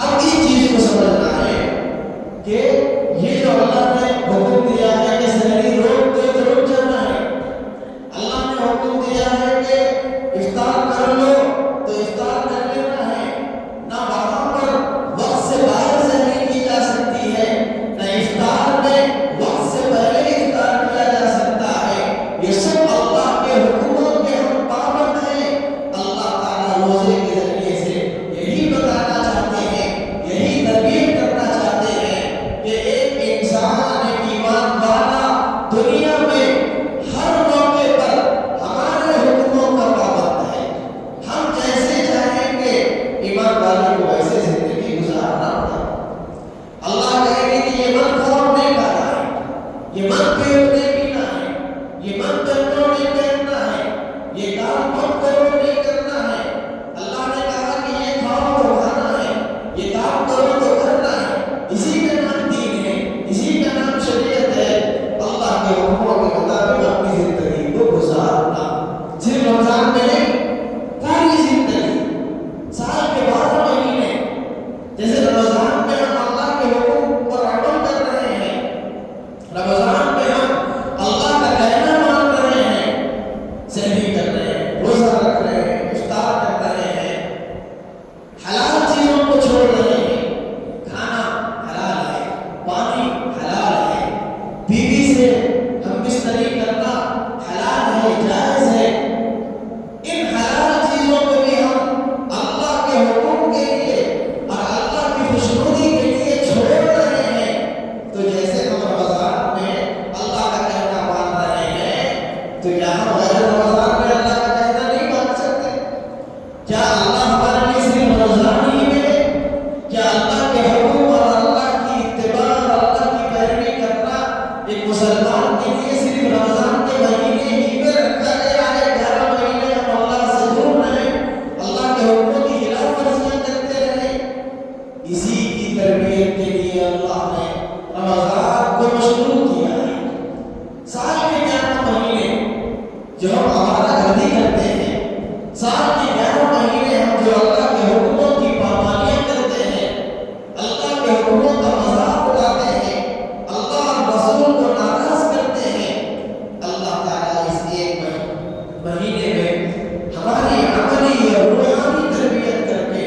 اب اس چیز کو سمجھنا ہے کہ یہ جو اللہ نے حکم دیا ہے کہ سحری روک دے تو رک جانا ہے، اللہ نے حکم دیا ہے کہ افطار کر لو تو افطار کر لینا ہے، نہ وہاں پر وقت سے باہر سحری کی جا سکتی ہے، نہ افطار میں وقت سے پہلے افطار کیا جا سکتا ہے، یہ سب اللہ کے حکموں کے ہم پابند ہیں۔ اللہ تعالیٰ روزے کے ذریعے سے یہی بتانا چاہتے ہیں، یہی تربیت کرنا چاہتے ہیں کہ ایک انسان، ایک ایمان والا دنیا میں ہر موقع پر ہمارے حکموں کا پابند ہے۔ ہم جیسے چاہیں گے ایمان والے کو ویسے زندگی گزارنا ہوگا۔ اللہ کہے گے کہ یہ من خواب نہیں کھانا ہے، یہ من پیٹ نہیں پینا ہے، یہ من پہنو نہیں پہننا ہے، یہ کام مت کرو نہیں کرنا ہے۔ اللہ نے کہا کہ یہ کھاؤ تو کھانا ہے، یہ کام کرو تو کرنا ہے۔ اسی کا نام دین ہے، اسی کا نام شریعت ہے۔ اللہ کے حکموں کے مطابق اپنی زندگی کو گزارنا، صرف رمضان میں نہیں، پوری زندگی، سال کے 12 مہینے، جیسے رمضان میں ہم اللہ کے حکم پر عمل کر رہے ہیں، رمضان میں ہم اللہ کا کہنا مان رہے ہیں، سحری کر رہے ہیں، روزہ رکھ رہے ہیں، افطار کر رہے ہیں، حلال چیزوں کو چھوڑ رہے ہیں، کھانا حلال ہے، پانی حلال ہے، بیوی سے ہم بستری کرنا حلال ہے، جائز ہے۔ ان حلال چیزوں کو بھی ہم اللہ کے حکم کے لیے اور اللہ کی خوشنودی کے لیے چھوڑ رہے ہیں، تو جیسے ہم رمضان میں اللہ کا کہنا مان رہے ہیں، تو کیا ہم غیر رمضان میں اللہ کا کہنا نہیں مان سکتے؟ کیا اللہ ہمارے لیے صرف رمضان ہی میں ہے؟ کیا اللہ کے حکم اور اللہ کی اتباع اور اللہ کی پیروی کرنا ایک مسلمان کے لیے صرف رمضان کے مہینے ہی میں رکھا گیا ہے؟ 11 مہینے ہم اللہ سے دور رہیں، اللہ کے حکموں کی خلاف ورزیاں کرتے رہیں؟ اسی کی تربیت کے لیے اللہ نے رمضان کو مشروع کیا ہے۔ سال کے 11 مہینے جو ہم ہمارا گردی کرتے ہیں، سال کے 11 مہینے ہم جو اللہ کے حکموں کی پابندیاں کرتے ہیں، اللہ کے حکموں کا مذاق اڑاتے ہیں، اللہ اور رسول کو ناراض کرتے ہیں، اللہ تعالیٰ اس ایک مہینے میں ہماری عملی اور روحانی تربیت کر کے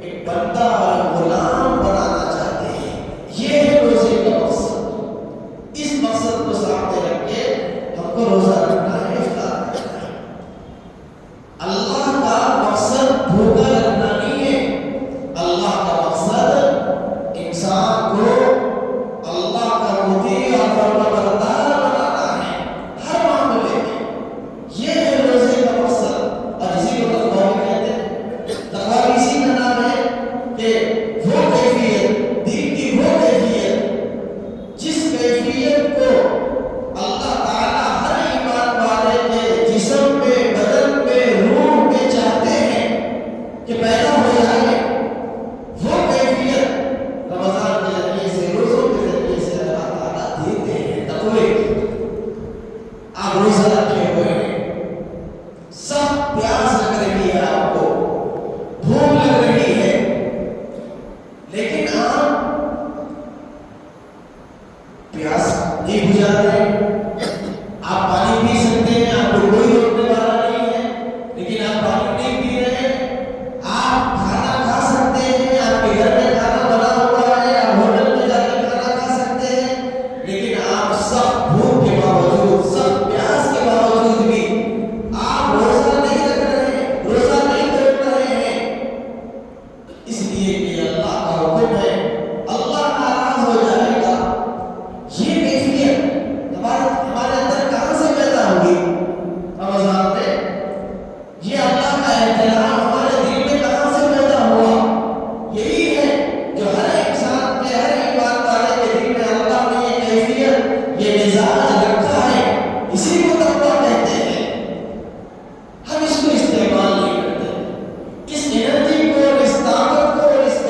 ایک بندہ اور غلام بنانا چاہتے ہیں۔ یہ ہے روزے کا مقصد۔ اس مقصد کو سامنے رکھ کے ہم کو روزہ رکھنا ہے، افطار کرنا ہے۔ اللہ کا مقصد بھوکا رکھنا نہیں ہے، اللہ کا مقصد انسان کو اللہ کا مطیع اور فرمانبردار بنانا ہے ہر معاملے میں۔ یہ ہے روزے کا مقصد، اور اسی کو تقویٰ بھی کہتے ہیں۔ تقویٰ اسی کا نام ہے کہ وہ کیفیت، دین کی وہ کیفیت جس کیفیت کو اللہ تعالیٰ ہر ایمان والے کے جسم میں، بدن میں، روح میں چاہتے ہیں کہ پیدا ہو جائے، وہ کیفیت رمضان کے ذریعے سے، روزوں کے ذریعے سے اللہ تعالیٰ دیتے ہیں۔ تقوی آپ روزہ رکھے ہوئے ہیں، سخت پیاس لگ رہی ہے، آپ کو بھوک لگ رہی ہے، لیکن آپ پیاس نہیں بجھا رہے، آپ پانی پی سکتے ہیں، آپ کو کوئی روکنے والا نہیں ہے، لیکن آپ پانی نہیں پی رہے، آپ کھانا کھا سکتے ہیں، آپ کے گھر میں کھانا بنا ہوا ہے، آپ ہوٹل میں جا کے کھانا کھا سکتے ہیں، لیکن آپ سخت بھوک کے باوجود، سخت پیاس کے باوجود بھی آپ روزہ نہیں رکھ رہے ہیں، روزہ نہیں توڑ رہے ہیں، اس لیے کہ اللہ کا حکم ہے، اللہ ناراض ہو جائے گا۔ یہ کیفیت ہمارے اندر کہاں سے پیدا ہوگی رمضان میں؟ یہ اللہ کا احترام ہمارے دل میں کہاں سے پیدا ہوا؟ یہی ہے جو ہر انسان کے، ہر ایمان والے کے دل میں اللہ نے یہ کیفیت، یہ مزاج رکھا ہے، اسی کو تقویٰ کہتے ہیں۔ ہم اس کو استعمال نہیں کرتے، اس انرجی کو اور اس طاقت کو اور اس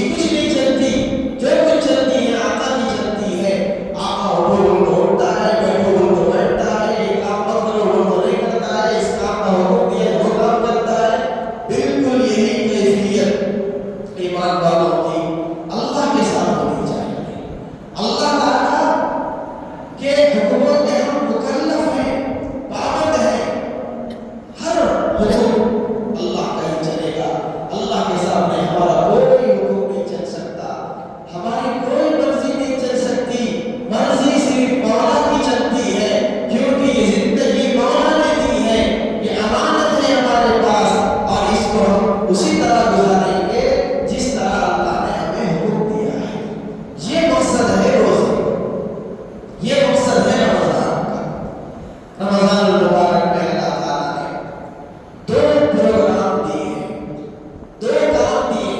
کچھ نہیں چلتی، جو کچھ چلتی ہے آقا کی چلتی ہے۔ آقا حکم کو اٹھتا ہے، حکم کو بیٹھتا ہے، یہ کام مت کرو وہ نہیں کرتا ہے، اس کام کا حکم دیا وہ کام کرتا ہے۔ بالکل یہی کیفیت ایمان والوں کی اللہ کے ساتھ ہونی چاہیے۔ اللہ تعالیٰ کے حکموں کے ہم مکلف ہیں، پابند ہیں۔ ہر حکم اللہ کا ہی چلے گا۔ اللہ کے سامنے ہمارا کوئی حکم نہیں چل سکتا، ہماری کوئی مرضی نہیں چل سکتی، مرضی صرف مولا کی چلتی ہے، کیونکہ یہ زندگی مولا نے دی ہے، یہ امانت ہے ہمارے پاس، اور اس کو ہم اسی طرح گزاریں گے جس طرح اللہ نے ہمیں حکم دیا ہے۔ یہ مقصد ہے روزے، یہ مقصد ہے رمضان کا۔ رمضان المبارک میں اللہ تعالیٰ نے دو پروگرام دیے، دو کام دیے۔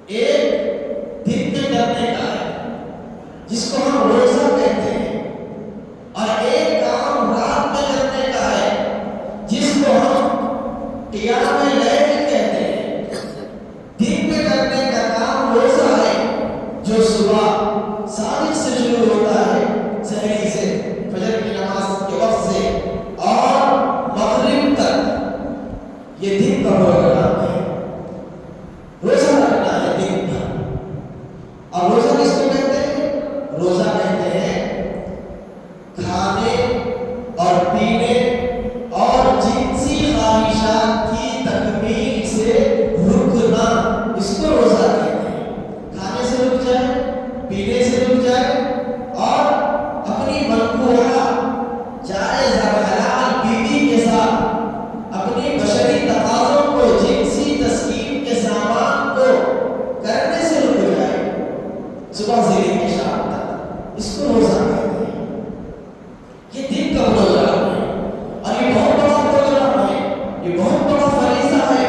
ایک دن میں کرنے کا ہے جس کو ہم روزہ کہتے ہیں، اور ایک کام رات میں کرنے کا ہے جس کو ہم قیام لیل کہتے ہیں۔ دن میں کرنے کا کام روزہ ہے جو صبح صادق سے شروع ہوتا ہے، سحری سے، فجر کی نماز کے وقت سے، اور مغرب تک۔ یہ دن کا پروگرام ہے، روزہ رکھنا ہے دن کا۔ اور روزہ کس کو کہتے ہیں؟ روزہ کہتے ہیں کھانے اور پینے اور جنسی خواہشات کی تکمیل سے رکنا، اس کو روزہ کہتے ہیں۔ کھانے سے رک جائے، پینے سے رک جائے، اور اپنی مقبولہ جائز حلال بیوی کے ساتھ اپنی بشری تقاضوں کو، جنسی تسکین کے سامان کو کرنے سے رک جائے صبح سے لے کے شام تک، اس کو روزہ کہتے ہیں۔ یہ دن کا پروگرام ہے، اور یہ بہت بڑا پروگرام ہے، یہ بہت بڑا فریضہ ہے،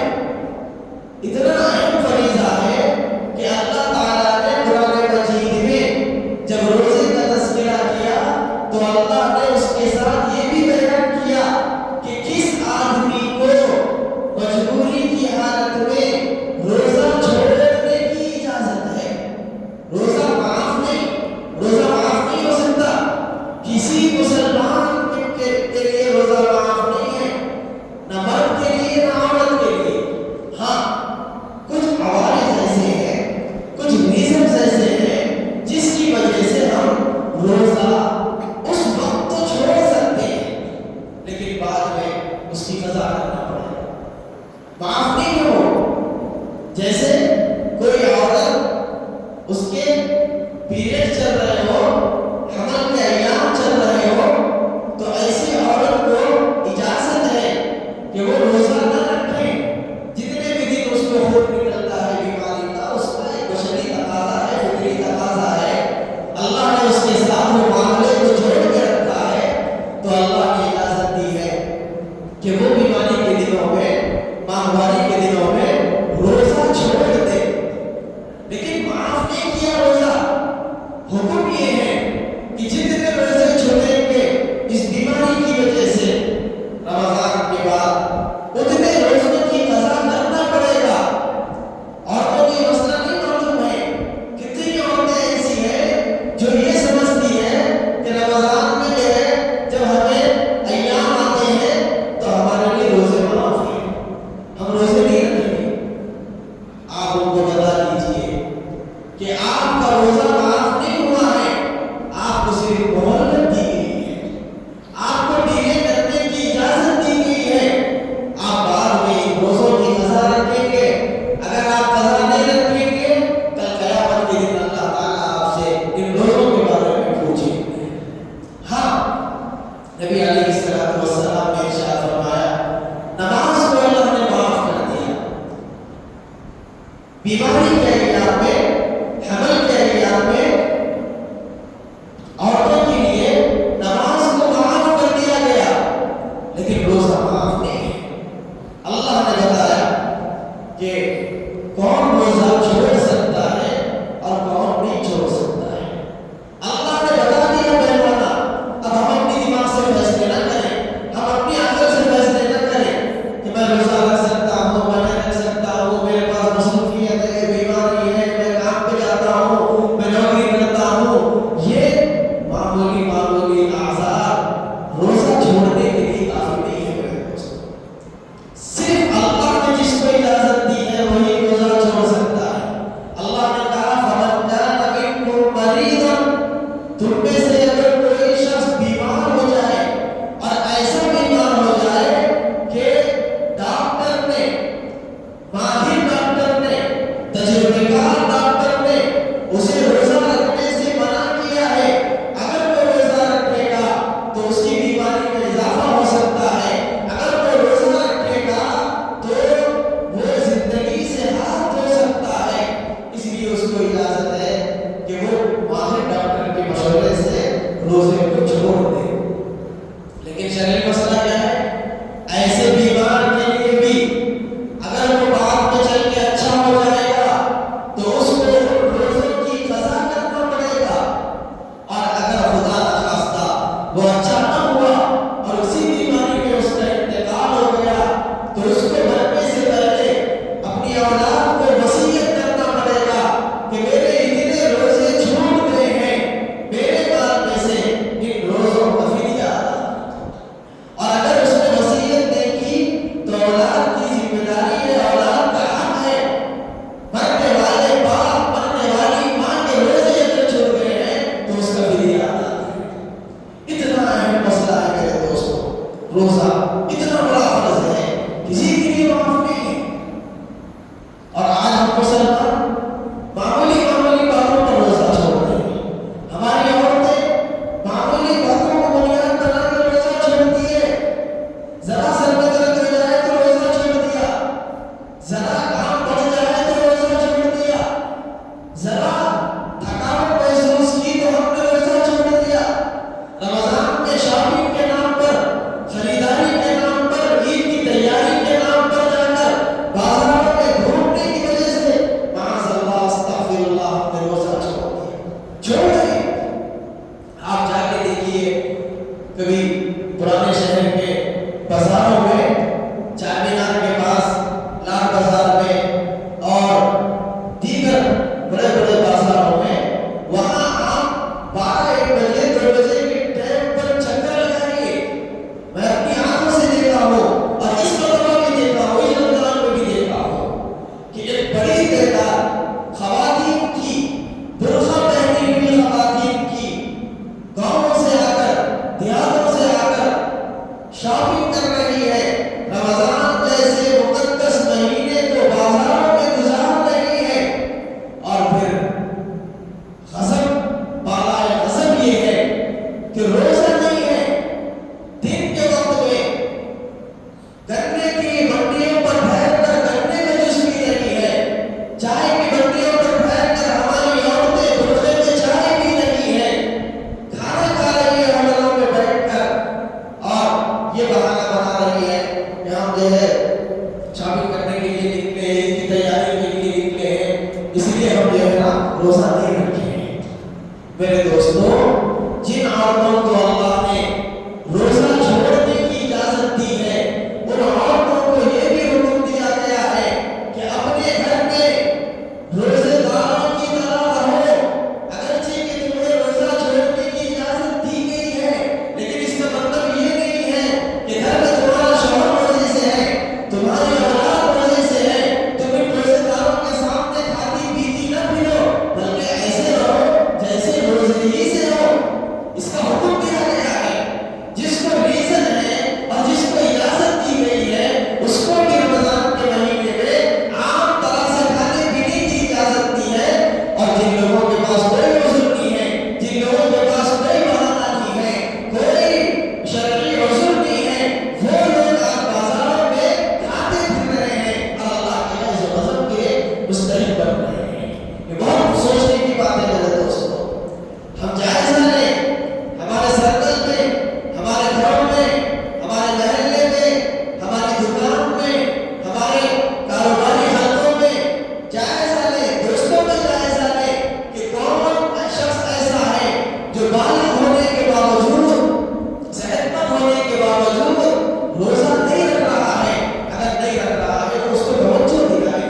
اتنا اہم فریضہ ہے کہ اللہ تعالیٰ نے قرآن مجید میں جب روزے کا تذکرہ کیا تو اللہ نے اس کے ساتھ یہ بھی بیان کیا کہ کس آدمی کو مجبوری کی حالت میں روزہ چھوڑنے کی اجازت ہے۔ روزہ معاف نہیں ہو سکتا، کسی مسلمان کے لیے روزہ معاف نہیں ہے، نہ مرد کے لیے نہ عورت کے لیے۔ ہاں، کچھ عوارض ایسے ہیں، کچھ ریزنز ایسے ہیں جس کی وجہ سے ہم روزہ اس وقت تو چھوڑ سکتے ہیں، لیکن بعد میں اس کی قضا کرنا پڑے گا، معاف نہیں ہو۔ جیسے کوئی عورت، اس کے پیریڈ چل رہے ہو، حمل کے ایام چل رہے ہو، تو ایسی عورت کو اجازت ہے کہ وہ روزہ نہ رکھے، جتنے بھی دن اس کو خون نکلتا ہے بیماری کا، اس کا ایک بشری تقاضا ہے، فطری تقاضا ہے، اللہ نے اس کے ساتھ وہ معاملے کو جوڑ کے رکھا ہے، تو اللہ نے اجازت دی ہے کہ وہ بیماری کے دنوں میں، ماہواری کے دنوں میں روزہ چھوڑ دے۔ لیکن معاف نہیں کیا روزہ، حکم یہ ہے کہ جتنے روزے چھوڑیں گے اس بیماری کی وجہ سے رمضان کے بعد، اتنے روزوں کی قضا کرنا پڑے گا۔ عورتوں کو یہ مسئلہ نہیں معلوم ہے، کتنی عورتیں ایسی ہیں جو یہ سمجھتی ہیں کہ رمضان میں جو ہے جب ہمیں ایام آتے ہیں تو ہمارے لیے روزے معاف ہیں، ہم روزے نہیں رکھیں گے۔ آپ ان کو بتا دیجئے اجازت ہے کہ وہ ماہر ڈاکٹر کے مشورے سے روزے کو چھوڑ دے، لیکن شرعی مسئلہ کیا ہے؟ ایسے بیمار کے لیے بھی اگر وہ بعد میں چل کے اچھا ہو جائے گا تو اس کو روزے کی قضا کرنا پڑے گا، اور اگر خدا نخواستہ وہ اچھا نہ ہوا اور اسی بیماری میں اس کا انتقال ہو گیا تو اس کو مرنے سے پہلے اپنی اولاد کو وصیت کرنا پڑے گا کہ میرے اتنے روزے چھوٹ گئے ہیں، میرے مال میں سے ان روزوں کا فدیہ ادا۔ اور اگر اس نے وصیت نہیں کی تو اولاد کی ذمہ داری ہے، اولاد کا حق ہے، مرنے والے باپ مرنے والی ماں کے روزے اگر چھوٹ گئے ہیں تو اس کا فدیہ ادا کرے۔ اتنا اہم مسئلہ ہے میرے دوستوں، روزہ اتنا بڑا فرض ہے، کسی کے لیے معاف نہیں ہے۔ اور آج ہم مسلمان معمولی باتوں پر روزہ چھوڑ رہے ہیں۔ ہماری عورتیں معمولی باتوں کو بنیاد بنا کر روزہ چھوڑتی ہے، ذرا سر میں درد ہو جائے تو روزہ چھوڑ دیا، ذرا کام بڑھ جائے تو روزہ چھوڑ دیا، ذرا تھکاوٹ محسوس کی تو ہم نے روزہ چھوڑ دیا۔ رمضان میں شاپنگ کے نام پر، خریداری کے نام پر، عید کی تیاری کے نام پر جا کر بازاروں میں گھومنے کی وجہ سے معاذ اللہ استغفر اللہ ہم نے روزہ چھوڑ دیا۔ چھوڑ دیں، آپ جا کے دیکھیے کبھی پرانے شہر کے بازاروں میں، چار مینار کے پاس، لال بازار میں اور دیگر بڑے بڑے بازاروں میں، وہاں آپ 12-1 بجے 2 بجے کے ٹائم پر چکر لگائیے۔ میں اپنی آنکھوں سے دیکھا ہوں اور اس مرتبہ بھی دیکھا ہوں، اس رمضان میں بھی دیکھا ہوں کہ ایک بڑی تعداد خواتین کی، برقع پہنی ہوئی خواتین کی، گاؤں سے آ کر، دیہاتوں سے آ کر شاپنگ کر رہی ہے، رمضان جیسے مقدس مہینے کو بازاروں میں گزار رہی ہے۔ اور پھر غضب، بالائے غضب یہ ہے کہ روزہ نہیں ہے، دن کے وقت میں گنے کی منڈیوں پر ٹھہر کر گنے کا جوس پی رہی ہے، چائے کی منڈیوں پر ٹھہر کر ہماری عورتیں برقعے میں چائے پی رہی ہے، کھانا کھا رہی ہے ہوٹلوں میں بیٹھ کر، اور یہ بہانہ بنا رہی ہے کہ ہم جو ہے شاپنگ کرنے کے لیے نکلے ہیں، اس کی تیاری کے لیے نکلے ہیں، اس لیے ہم جو ہے نا روزہ نہیں رکھے ہیں۔ میرے دوستوں، جن عورتوں کو اللہ نے روزہ چھوڑنے کی اجازت دی ہے، ان عورتوں کو یہ بھی حکم دیا گیا ہے کہ اپنے گھر میں روزے داروں کی طرح رہو۔ اگرچہ کہ تمہیں روزہ چھوڑنے کی اجازت دی گئی ہے، لیکن اس کا مطلب یہ نہیں ہے کہ گھر میں تمہارا شوہر روزے سے ہے، تمہاری اولاد روزے سے ہے، تم ان روزے داروں کے سامنے کھاتی پیتی نہ پھرو، بلکہ ایسے رہو جیسے روزے ہی سے ہو۔ اس کا حکم دیا گیا ہے۔ جس کو ریزن ہے اور جس کو اجازت دی گئی ہے، اس کو بھی رمضان کے مہینے میں عام طرح سے کھانے پینے کی اجازت دی ہے، اور جن لوگوں کے پاس کوئی عذر نہیں ہے، جن لوگوں کے پاس کوئی بہانہ نہیں ہے، کوئی شرعی عذر نہیں ہے، وہ لوگ آج بازاروں میں کھاتے پھر رہے ہیں اور اللہ کے غضب و غضب کے مستحق بن رہے ہیں۔ یہ بہت سوچنے کی بات ہے میرے دوستوں۔ ہم جائزہ لیں، ہمارے سرکل میں، ہمارے گھروں میں، ہمارے محلے میں، ہماری دکان میں، ہمارے کاروباری حلقوں میں جائزہ لیں، دوستوں میں جائزہ لیں کہ کون شخص ایسا ہے جو بالغ ہونے کے باوجود، صحت مند ہونے کے باوجود روزہ نہیں رکھ رہا ہے۔ اگر نہیں رکھ رہا ہے تو اس کو توجہ دلائیں،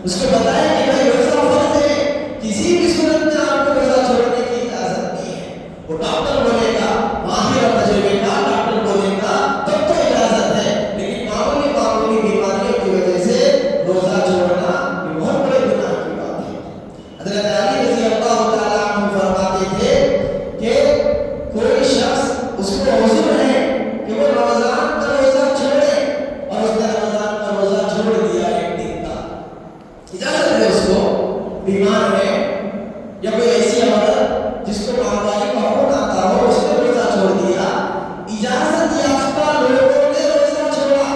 اس کو بتائیں کہ بھائی روزہ فرض ہے، کسی بھی صورت میں آپ کو روزہ چھوڑنے کی اجازت نہیں ہے۔ وہ ڈاکٹر بولے گا، ماہر اور تجربے کار ڈاکٹر بولے گا تب تو اجازت ہے، لیکن معمولی بیماریوں کی وجہ سے روزہ چھوڑنا یہ بہت بڑے گناہ کی بات ہے۔ حضرت علی رضی اللہ تعالیٰ عنہ فرماتے تھے کہ کوئی شخص اس کو عذر ہے کہ وہ رمضان کا روزہ چھوڑے، اور اس نے رمضان کا روزہ چھوڑ دیا ایک دن کا، اجازت ہے اس کو، بیمار ہے یا کوئی ایسی عورت جس کو ماہواری کا خون آتا ہو، اس نے روزہ چھوڑ دیا، اجازت یافتہ لوگوں نے روزہ چھوڑا۔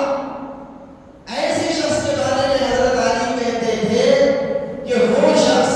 ایسے شخص کے بارے میں حضرت علی کہتے تھے کہ وہ شخص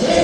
6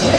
6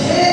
6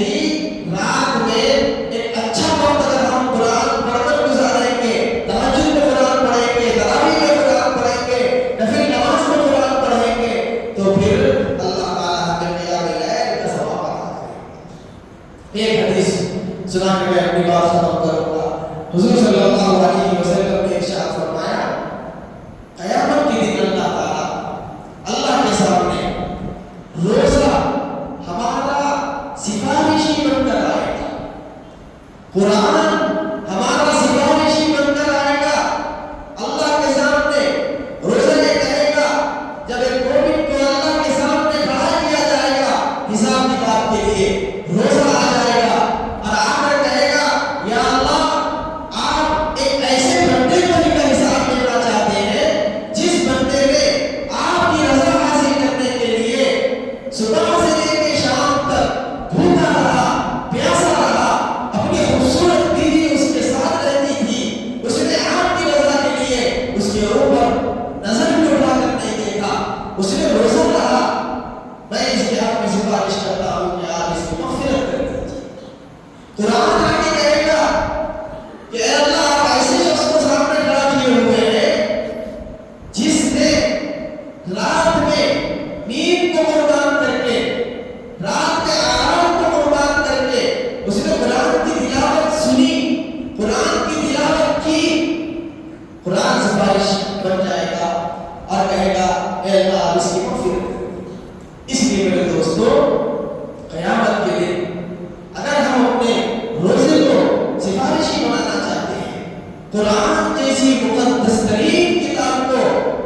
ہی رات میں ایک اچھا وقت اگر ہم قرآن پڑھ کر گزاریں گے، تہجد میں قرآن پڑھیں گے، تراویح میں قرآن پڑھیں گے، نفل نماز میں قرآن پڑھیں گے، تو پھر اللہ تعالیٰ ہمیں قیام اللیل کا ثواب عطا کرے گا۔ ایک حدیث سنا کے میں اپنی بات ختم کروں گا۔ حضور صلی اللہ علیہ وسلم نے ارشاد فرمایا، قیامت کے دن اللہ تعالیٰ اللہ کے سامنے روزہ ہمارا سفارشی بن کر آئے گا، قرآن ہمارا سفارشی بن کر آئے گا اللہ کے سامنے۔ روزہ یہ کہے گا، جب ایک مومن کو اللہ کے سامنے کھڑا کیا جائے گا حساب کتاب کے لیے، روزہ آ جائے گا اور آ کر کہے گا، یا اللہ آپ ایک ایسے بندے کو ہی کا حساب لینا چاہتے ہیں جس بندے نے آپ کی رضا حاصل کرنے کے لیے صبح سے لے کے شام تک بھوکا رہا، پیاسا رہا، اپنی خوبصورت بیوی اس کے ساتھ رہتی تھی، اس نے آپ کی رضا کے لیے اس کے اوپر نظر بھی اٹھا کر نہیں دیکھا، اس نے روزہ رہا۔ میں اس کے حق میں سفارش کرتا ہوں کہ آپ اس کی مغفرت کر دیجیے۔ قرآن آگے کہے گا کہ اے اللہ آپ ایسے شخص کو سامنے کھڑا کیے ہوئے ہیں جس نے رات میں نیند کو قربان کر کے، رات کے آرام کو قربان کر کے اس نے قرآن کی تلاوت سنی، قرآن کی تلاوت کی، قرآن سفارش بن جائے گا اور کہے گا اے اللہ آپ اس کی مغفرت کر۔ اس لیے میرے دوستو، قیامت کے دن اگر ہم اپنے روزے کو سفارشی بنانا چاہتے ہیں، قرآن جیسی مقدس ترین کتاب کو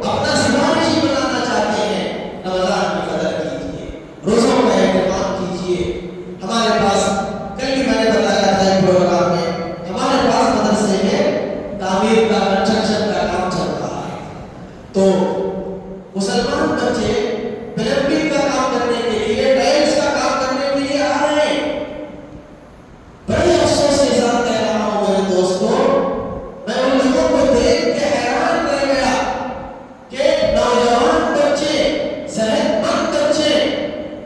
اپنا سفارشی بنانا چاہتے ہیں، رمضان کی قدر کیجیے، روزوں کا اہتمام کیجیے۔ ہمارے پاس کل بھی میں نے بتایا تھا ایک پروگرام میں، ہمارے پاس مدرسے میں تعمیر کا، کنسٹرکشن کا کام چل رہا ہے، تو مسلمان بچے پلمبنگ کا کام کرنے کے لیے، ٹائلز کا کام کرنے کے لیے آ رہے ہیں۔ بڑے افسوس کے ساتھ کہہ رہا ہوں میرے دوستو، میں ان لوگوں کو دیکھ کے حیران رہ گیا کہ نوجوان بچے، صحت مند بچے،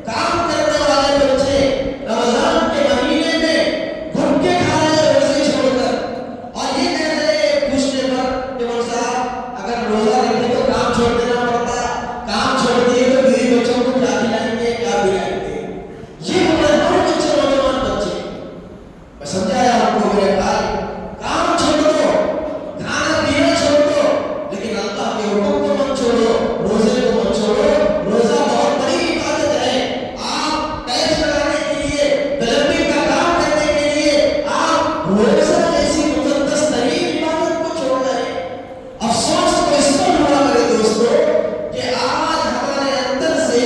کام کرنے والے بچے رمضان کے مہینے میں گھٹکے کھا رہے ہیں روزے چھوڑ کر، اور یہ کہہ رہے ہیں پوچھنے پر کہ مول صاحب اگر روزہ رکھے تو کام چھوڑ دینا پڑتا ہے، کام چھوڑ دیے تو بیوی بچوں کو کیا کھلائیں گے، کیا پلائیں گے۔ یہ مسلمان بچے، نوجوان بچے، میں سمجھایا آپ کو میرے بھائی، کام چھوڑ دو، کھانا پینا چھوڑ دو، لیکن اللہ کے حکم کو مت چھوڑو، روزے کو مت چھوڑو۔ روزہ بہت بڑی عبادت ہے۔ آپ ٹیکس لگانے کے لیے، پلمبنگ کا کام کرنے کے لیے آپ روزہ جیسی مقدس ترین عبادت کو چھوڑ رہے ہیں۔ افسوس تو اس پر ہوا میرے دوستو کہ آج ہمارے اندر سے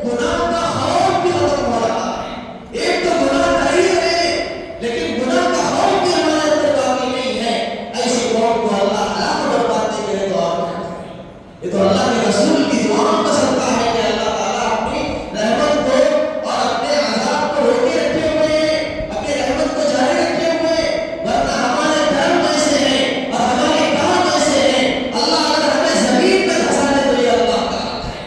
گناہ کا خوف بھی ختم ہو رہا ہے۔ ایک تو گناہ کر ہی رہے ہیں، لیکن گناہ کا خوف بھی ہمارے اندر باقی نہیں ہے۔ ایسی قوم کو اللہ ہلاک و برباد نہیں کرے تو آپ کیا کریں؟ یہ تو اللہ کے رسول کی دعاؤں کا صدقہ ہے کہ اللہ تعالیٰ اپنی رحمت کو اور اپنے عذاب کو روکے رکھے ہوئے ہیں، اپنی رحمت کو جاری رکھے ہوئے ہیں، ورنہ ہمارے دھرم ایسے ہیں اور ہمارے کام ایسے ہیں۔ اللہ اگر ہمیں زمین پر دھسا دے تو یہ اللہ کا حق ہے۔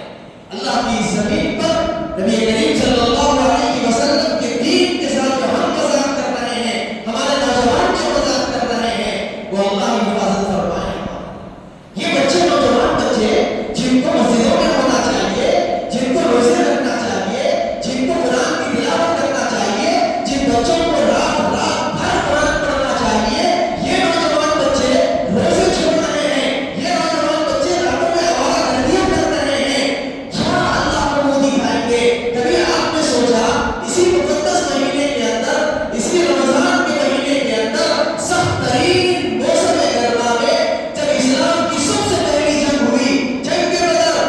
اللہ کی زمین پر نبی کریم صلی اللہ علیہ وسلم کے دین کے ساتھ جو ہم مذاق کر رہے ہیں، ہمارے نوجوان جو مذاق کر رہے ہیں، وہ اللہ کی حفاظت فرمائے گا۔ یہ بچے، نوجوان بچے جن کو مسجدوں میں ہونا چاہیے، جن کو روزے رکھنا چاہیے، جن کو قرآن کی تلاوت کرنا چاہیے، جن بچوں کو رات رات بھر قرآن پڑھنا چاہیے، یہ نوجوان بچے روزے چھوڑ رہے ہیں، یہ نوجوان بچے راتوں میں آوارہ گردیاں کر رہے ہیں۔ کیا اللہ کو منہ دکھائیں گے؟ کبھی آپ نے سوچا اسی مقدس مہینے کے اندر، اسی رمضان کے مہینے کے اندر، سخت ترین موسم گرما میں جب اسلام کی سب سے پہلی جنگ ہوئی، جنگ بدر،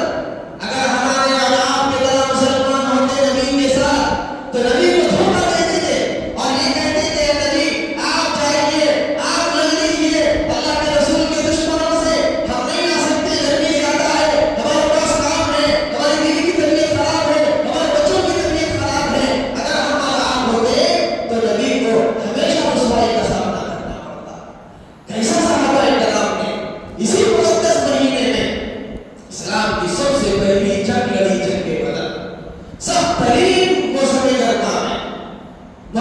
اگر ہمارے اور آپ کے طرح مسلمان ہوتے نبی کے ساتھ تو نبی کو دھوکہ دیتے تھے اور یہ کہتے تھے نبی آپ جائیے، آپ لڑ لیجیے اللہ کے رسول کے دشمنوں سے، ہم نہیں آ سکتے، گرمی زیادہ ہے، ہمارے پاس کام ہے، ہماری بیوی کی طبیعت خراب ہے، ہمارے بچوں کی طبیعت خراب ہے۔ اگر ہم اور آپ ہوتے تو نبی کو ہمیشہ رسوائی کا سامنا کرنا پڑتا۔ کیسا صحابہ کرام نے اسی مقدس مہینے میں اسلام کی سب سے پہلی جنگ لڑی، جنگ بدر، سخت ترین موسم گرما میں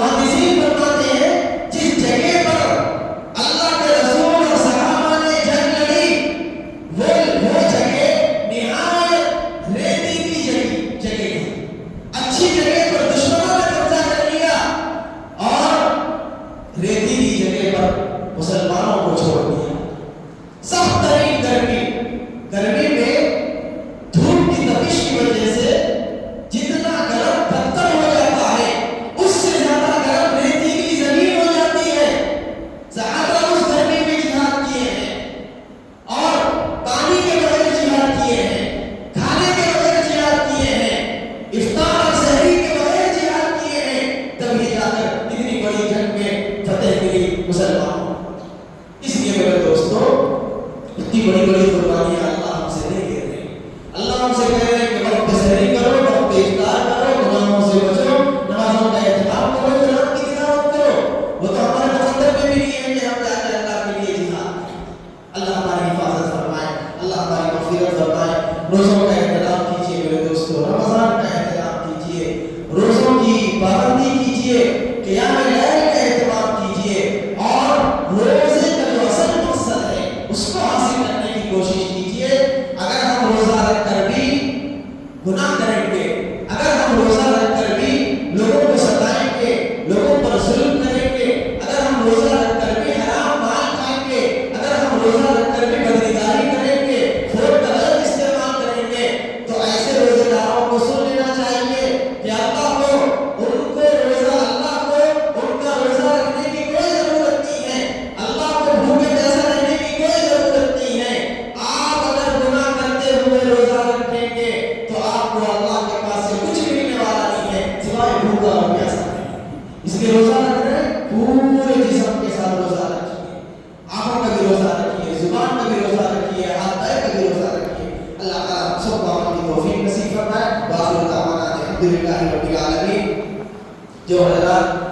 مسلمانوں. اس لیے میرے دوستوں اتنی بڑی بڑی قربانیاں اللہ ہم سے نہیں لے رہے. اللہ ہم سے کہہ رہے ہیں کہ وقت سحری کرو، وقت افطار کرو، گناہوں سے بچو، نمازوں کا اہتمام کرو، قرآن کی تلاوت کرو. وہ تو ہمارے مقدر میں بھی نہیں ہے کہ ہم جا کے اللہ کے لیے جہاد کریں. اللہ ہماری حفاظت فرمائے، اللہ ہماری مغفرت فرمائے. روزوں کا احترام کیجیے میرے دوستوں، رمضان کا احترام کیجیے، روزوں کی پابندی کیجیے، قیام لیل کا اہتمام کیجیے، اور روزے کا جو اصل مقصد ہے اس کو حاصل کرنے کی کوشش کیجیے. اگر ہم روزہ رکھ کر بھی گناہ کریں گے، اگر ہم روزہ رکھ کر بھی لوگوں کو ستائیں گے، لوگوں پر ظلم کریں گے، اگر ہم روزہ رکھ کر بھی حرام مال کھائیں گے، اگر ہم روزہ رکھ کر بھی بدکرداری کریں گے، فروغ کا غلط استعمال کریں گے، تو ایسے روزے داروں کو سن لینا چاہیے کہ اللہ کو ان کا روزہ رکھنے کی کوئی ضرورت نہیں ہے، اللہ کو بھوکے پیسہ رہنے کی کوئی ضرورت نہیں ہے. آپ اگر گناہ کرتے ہوئے روزہ رکھیں گے تو آپ کو اللہ کے پاس سے کچھ ملنے والا نہیں ہے سوائے بھوکا اور پیاسا. اس لیے روزہ رکھ رہے ہیں پورے جسم کے ساتھ روزہ رکھیے، آنکھوں کا بھی روزہ رکھیے، زبان کا بھی روزہ رکھیے، ہاتھ پیر کا بھی روزہ رکھیے. اللہ تعالیٰ ہم سب کو عمل کی توفیق نصیب فرمائے. وآخر دعوانا الحمدللہ رب العالمین. جو حضرات